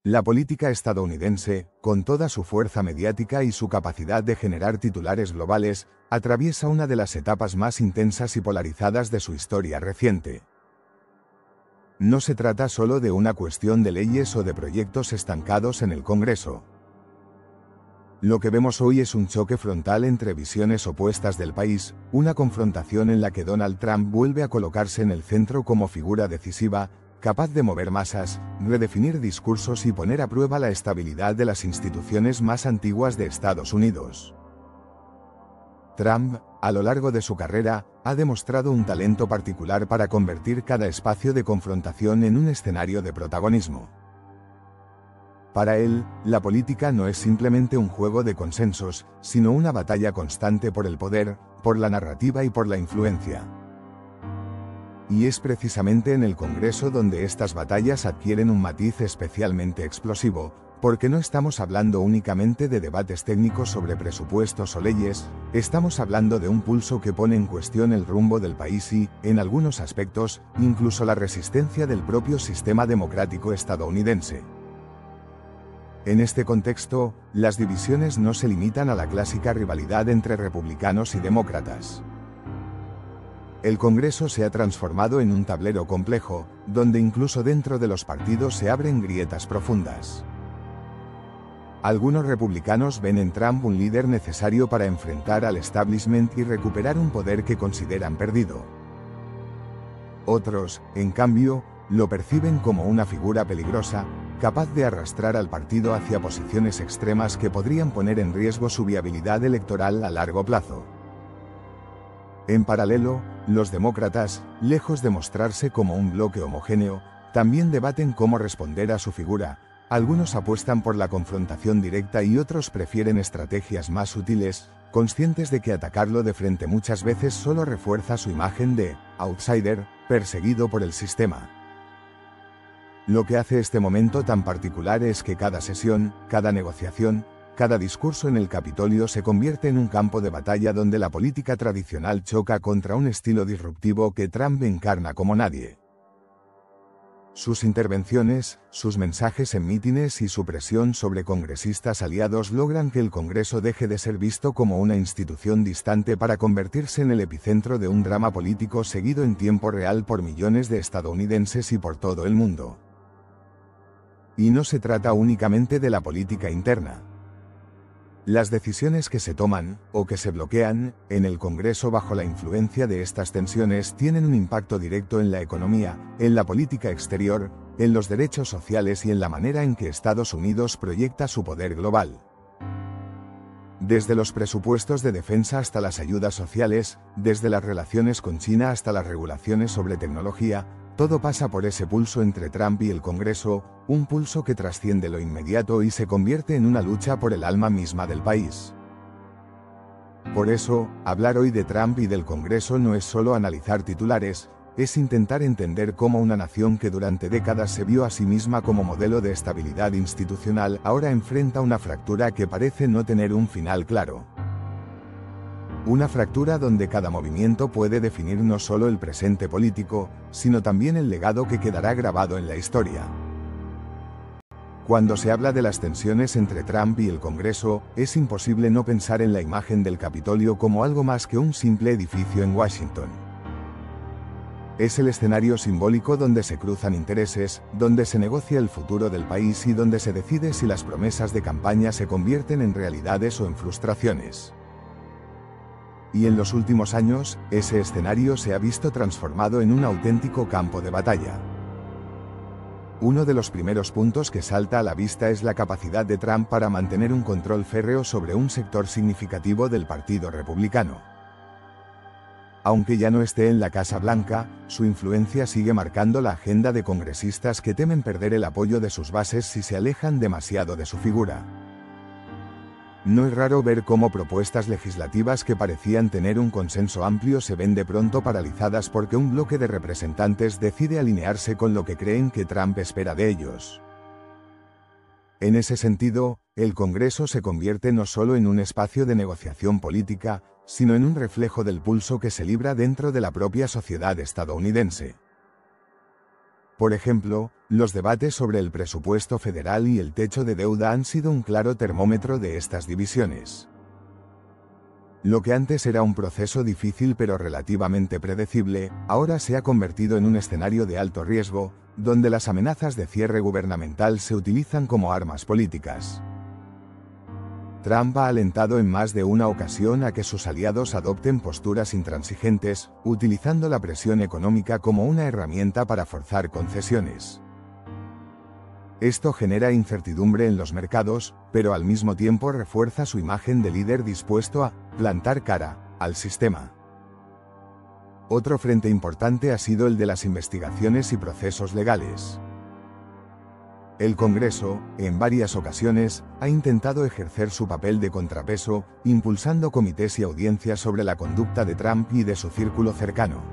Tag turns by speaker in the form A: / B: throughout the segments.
A: La política estadounidense, con toda su fuerza mediática y su capacidad de generar titulares globales, atraviesa una de las etapas más intensas y polarizadas de su historia reciente. No se trata solo de una cuestión de leyes o de proyectos estancados en el Congreso. Lo que vemos hoy es un choque frontal entre visiones opuestas del país, una confrontación en la que Donald Trump vuelve a colocarse en el centro como figura decisiva, capaz de mover masas, redefinir discursos y poner a prueba la estabilidad de las instituciones más antiguas de Estados Unidos. Trump, a lo largo de su carrera, ha demostrado un talento particular para convertir cada espacio de confrontación en un escenario de protagonismo. Para él, la política no es simplemente un juego de consensos, sino una batalla constante por el poder, por la narrativa y por la influencia. Y es precisamente en el Congreso donde estas batallas adquieren un matiz especialmente explosivo, porque no estamos hablando únicamente de debates técnicos sobre presupuestos o leyes, estamos hablando de un pulso que pone en cuestión el rumbo del país y, en algunos aspectos, incluso la resistencia del propio sistema democrático estadounidense. En este contexto, las divisiones no se limitan a la clásica rivalidad entre republicanos y demócratas. El Congreso se ha transformado en un tablero complejo, donde incluso dentro de los partidos se abren grietas profundas. Algunos republicanos ven en Trump un líder necesario para enfrentar al establishment y recuperar un poder que consideran perdido. Otros, en cambio, lo perciben como una figura peligrosa, capaz de arrastrar al partido hacia posiciones extremas que podrían poner en riesgo su viabilidad electoral a largo plazo. En paralelo, los demócratas, lejos de mostrarse como un bloque homogéneo, también debaten cómo responder a su figura. Algunos apuestan por la confrontación directa y otros prefieren estrategias más sutiles, conscientes de que atacarlo de frente muchas veces solo refuerza su imagen de outsider, perseguido por el sistema. Lo que hace este momento tan particular es que cada sesión, cada negociación, cada discurso en el Capitolio se convierte en un campo de batalla donde la política tradicional choca contra un estilo disruptivo que Trump encarna como nadie. Sus intervenciones, sus mensajes en mítines y su presión sobre congresistas aliados logran que el Congreso deje de ser visto como una institución distante para convertirse en el epicentro de un drama político seguido en tiempo real por millones de estadounidenses y por todo el mundo. Y no se trata únicamente de la política interna. Las decisiones que se toman, o que se bloquean, en el Congreso bajo la influencia de estas tensiones tienen un impacto directo en la economía, en la política exterior, en los derechos sociales y en la manera en que Estados Unidos proyecta su poder global. Desde los presupuestos de defensa hasta las ayudas sociales, desde las relaciones con China hasta las regulaciones sobre tecnología, todo pasa por ese pulso entre Trump y el Congreso, un pulso que trasciende lo inmediato y se convierte en una lucha por el alma misma del país. Por eso, hablar hoy de Trump y del Congreso no es solo analizar titulares, es intentar entender cómo una nación que durante décadas se vio a sí misma como modelo de estabilidad institucional ahora enfrenta una fractura que parece no tener un final claro. Una fractura donde cada movimiento puede definir no solo el presente político, sino también el legado que quedará grabado en la historia. Cuando se habla de las tensiones entre Trump y el Congreso, es imposible no pensar en la imagen del Capitolio como algo más que un simple edificio en Washington. Es el escenario simbólico donde se cruzan intereses, donde se negocia el futuro del país y donde se decide si las promesas de campaña se convierten en realidades o en frustraciones. Y en los últimos años, ese escenario se ha visto transformado en un auténtico campo de batalla. Uno de los primeros puntos que salta a la vista es la capacidad de Trump para mantener un control férreo sobre un sector significativo del Partido Republicano. Aunque ya no esté en la Casa Blanca, su influencia sigue marcando la agenda de congresistas que temen perder el apoyo de sus bases si se alejan demasiado de su figura. No es raro ver cómo propuestas legislativas que parecían tener un consenso amplio se ven de pronto paralizadas porque un bloque de representantes decide alinearse con lo que creen que Trump espera de ellos. En ese sentido, el Congreso se convierte no solo en un espacio de negociación política, sino en un reflejo del pulso que se libra dentro de la propia sociedad estadounidense. Por ejemplo, los debates sobre el presupuesto federal y el techo de deuda han sido un claro termómetro de estas divisiones. Lo que antes era un proceso difícil pero relativamente predecible, ahora se ha convertido en un escenario de alto riesgo, donde las amenazas de cierre gubernamental se utilizan como armas políticas. Trump ha alentado en más de una ocasión a que sus aliados adopten posturas intransigentes, utilizando la presión económica como una herramienta para forzar concesiones. Esto genera incertidumbre en los mercados, pero al mismo tiempo refuerza su imagen de líder dispuesto a plantar cara al sistema. Otro frente importante ha sido el de las investigaciones y procesos legales. El Congreso, en varias ocasiones, ha intentado ejercer su papel de contrapeso, impulsando comités y audiencias sobre la conducta de Trump y de su círculo cercano.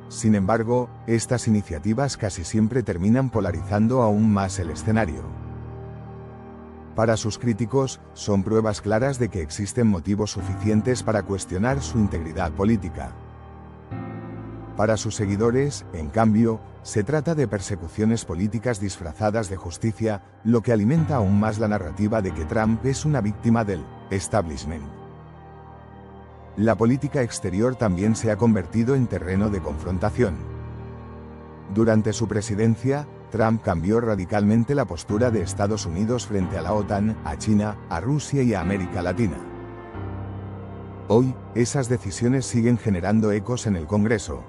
A: Sin embargo, estas iniciativas casi siempre terminan polarizando aún más el escenario. Para sus críticos, son pruebas claras de que existen motivos suficientes para cuestionar su integridad política. Para sus seguidores, en cambio, se trata de persecuciones políticas disfrazadas de justicia, lo que alimenta aún más la narrativa de que Trump es una víctima del establishment. La política exterior también se ha convertido en terreno de confrontación. Durante su presidencia, Trump cambió radicalmente la postura de Estados Unidos frente a la OTAN, a China, a Rusia y a América Latina. Hoy, esas decisiones siguen generando ecos en el Congreso.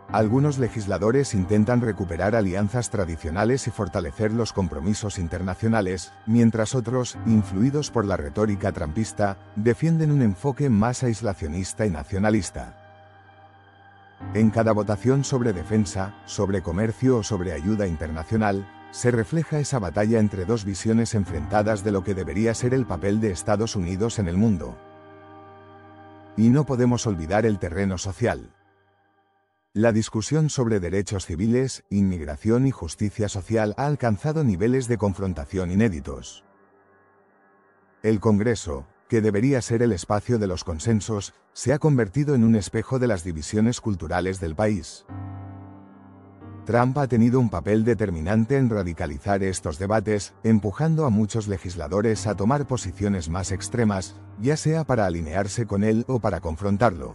A: Algunos legisladores intentan recuperar alianzas tradicionales y fortalecer los compromisos internacionales, mientras otros, influidos por la retórica trumpista, defienden un enfoque más aislacionista y nacionalista. En cada votación sobre defensa, sobre comercio o sobre ayuda internacional, se refleja esa batalla entre dos visiones enfrentadas de lo que debería ser el papel de Estados Unidos en el mundo. Y no podemos olvidar el terreno social. La discusión sobre derechos civiles, inmigración y justicia social ha alcanzado niveles de confrontación inéditos. El Congreso, que debería ser el espacio de los consensos, se ha convertido en un espejo de las divisiones culturales del país. Trump ha tenido un papel determinante en radicalizar estos debates, empujando a muchos legisladores a tomar posiciones más extremas, ya sea para alinearse con él o para confrontarlo.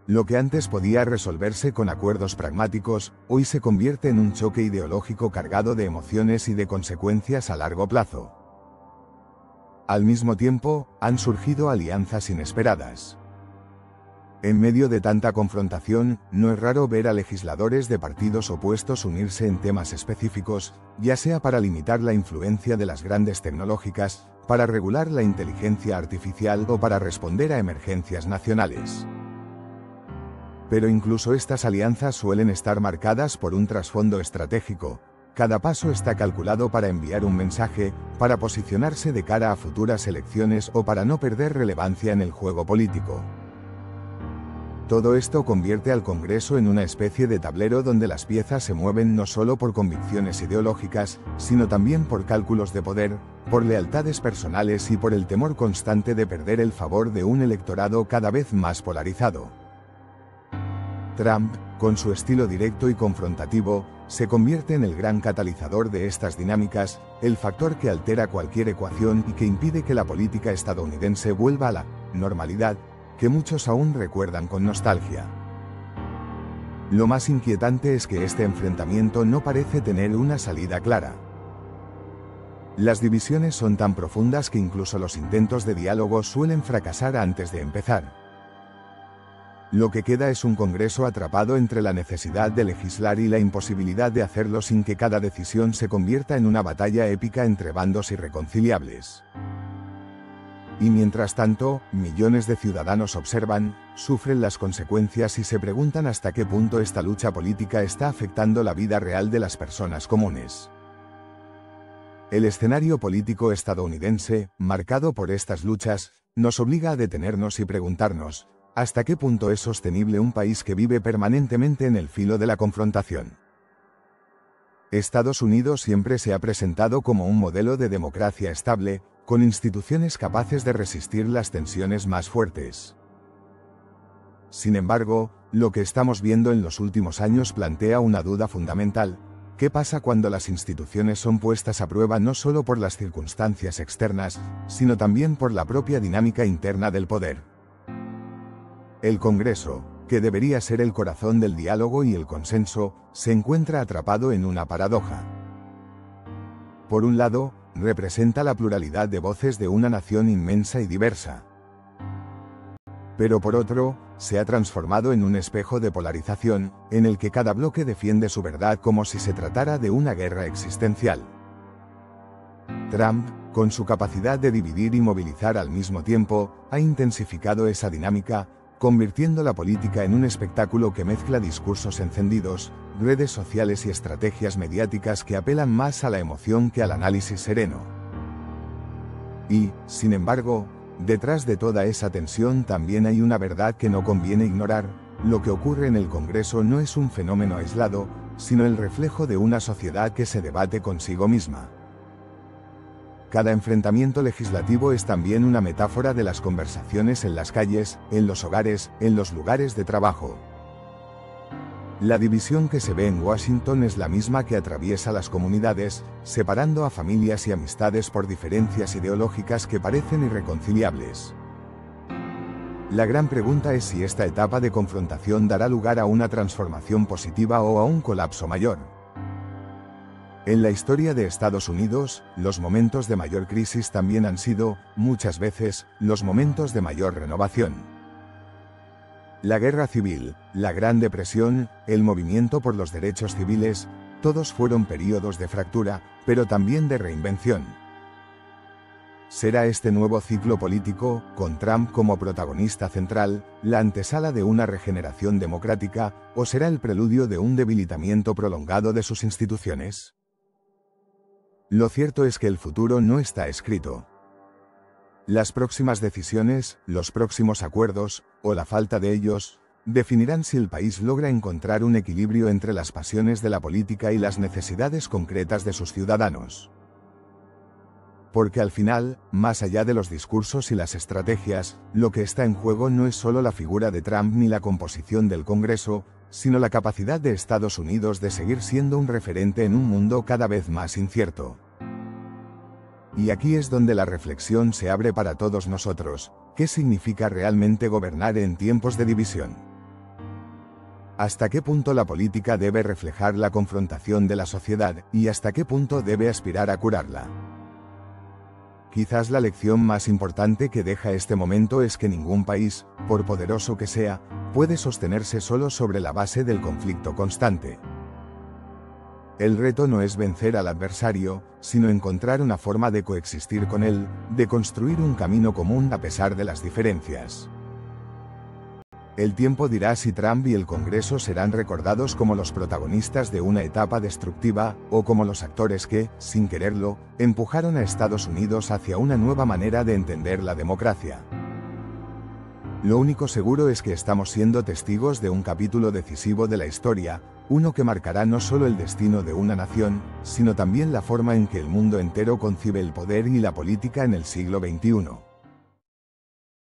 A: Lo que antes podía resolverse con acuerdos pragmáticos, hoy se convierte en un choque ideológico cargado de emociones y de consecuencias a largo plazo. Al mismo tiempo, han surgido alianzas inesperadas. En medio de tanta confrontación, no es raro ver a legisladores de partidos opuestos unirse en temas específicos, ya sea para limitar la influencia de las grandes tecnológicas, para regular la inteligencia artificial o para responder a emergencias nacionales. Pero incluso estas alianzas suelen estar marcadas por un trasfondo estratégico. Cada paso está calculado para enviar un mensaje, para posicionarse de cara a futuras elecciones o para no perder relevancia en el juego político. Todo esto convierte al Congreso en una especie de tablero donde las piezas se mueven no solo por convicciones ideológicas, sino también por cálculos de poder, por lealtades personales y por el temor constante de perder el favor de un electorado cada vez más polarizado. Trump, con su estilo directo y confrontativo, se convierte en el gran catalizador de estas dinámicas, el factor que altera cualquier ecuación y que impide que la política estadounidense vuelva a la normalidad, que muchos aún recuerdan con nostalgia. Lo más inquietante es que este enfrentamiento no parece tener una salida clara. Las divisiones son tan profundas que incluso los intentos de diálogo suelen fracasar antes de empezar. Lo que queda es un Congreso atrapado entre la necesidad de legislar y la imposibilidad de hacerlo sin que cada decisión se convierta en una batalla épica entre bandos irreconciliables. Y mientras tanto, millones de ciudadanos observan, sufren las consecuencias y se preguntan hasta qué punto esta lucha política está afectando la vida real de las personas comunes. El escenario político estadounidense, marcado por estas luchas, nos obliga a detenernos y preguntarnos, ¿hasta qué punto es sostenible un país que vive permanentemente en el filo de la confrontación? Estados Unidos siempre se ha presentado como un modelo de democracia estable, con instituciones capaces de resistir las tensiones más fuertes. Sin embargo, lo que estamos viendo en los últimos años plantea una duda fundamental. ¿Qué pasa cuando las instituciones son puestas a prueba no solo por las circunstancias externas, sino también por la propia dinámica interna del poder? El Congreso, que debería ser el corazón del diálogo y el consenso, se encuentra atrapado en una paradoja. Por un lado, representa la pluralidad de voces de una nación inmensa y diversa. Pero por otro, se ha transformado en un espejo de polarización, en el que cada bloque defiende su verdad como si se tratara de una guerra existencial. Trump, con su capacidad de dividir y movilizar al mismo tiempo, ha intensificado esa dinámica, convirtiendo la política en un espectáculo que mezcla discursos encendidos, redes sociales y estrategias mediáticas que apelan más a la emoción que al análisis sereno. Y, sin embargo, detrás de toda esa tensión también hay una verdad que no conviene ignorar: lo que ocurre en el Congreso no es un fenómeno aislado, sino el reflejo de una sociedad que se debate consigo misma. Cada enfrentamiento legislativo es también una metáfora de las conversaciones en las calles, en los hogares, en los lugares de trabajo. La división que se ve en Washington es la misma que atraviesa las comunidades, separando a familias y amistades por diferencias ideológicas que parecen irreconciliables. La gran pregunta es si esta etapa de confrontación dará lugar a una transformación positiva o a un colapso mayor. En la historia de Estados Unidos, los momentos de mayor crisis también han sido, muchas veces, los momentos de mayor renovación. La Guerra Civil, la Gran Depresión, el movimiento por los derechos civiles, todos fueron períodos de fractura, pero también de reinvención. ¿Será este nuevo ciclo político, con Trump como protagonista central, la antesala de una regeneración democrática, o será el preludio de un debilitamiento prolongado de sus instituciones? Lo cierto es que el futuro no está escrito. Las próximas decisiones, los próximos acuerdos, o la falta de ellos, definirán si el país logra encontrar un equilibrio entre las pasiones de la política y las necesidades concretas de sus ciudadanos. Porque al final, más allá de los discursos y las estrategias, lo que está en juego no es solo la figura de Trump ni la composición del Congreso, sino la capacidad de Estados Unidos de seguir siendo un referente en un mundo cada vez más incierto. Y aquí es donde la reflexión se abre para todos nosotros: ¿qué significa realmente gobernar en tiempos de división? ¿Hasta qué punto la política debe reflejar la confrontación de la sociedad, y hasta qué punto debe aspirar a curarla? Quizás la lección más importante que deja este momento es que ningún país, por poderoso que sea, puede sostenerse solo sobre la base del conflicto constante. El reto no es vencer al adversario, sino encontrar una forma de coexistir con él, de construir un camino común a pesar de las diferencias. El tiempo dirá si Trump y el Congreso serán recordados como los protagonistas de una etapa destructiva, o como los actores que, sin quererlo, empujaron a Estados Unidos hacia una nueva manera de entender la democracia. Lo único seguro es que estamos siendo testigos de un capítulo decisivo de la historia, uno que marcará no solo el destino de una nación, sino también la forma en que el mundo entero concibe el poder y la política en el siglo XXI.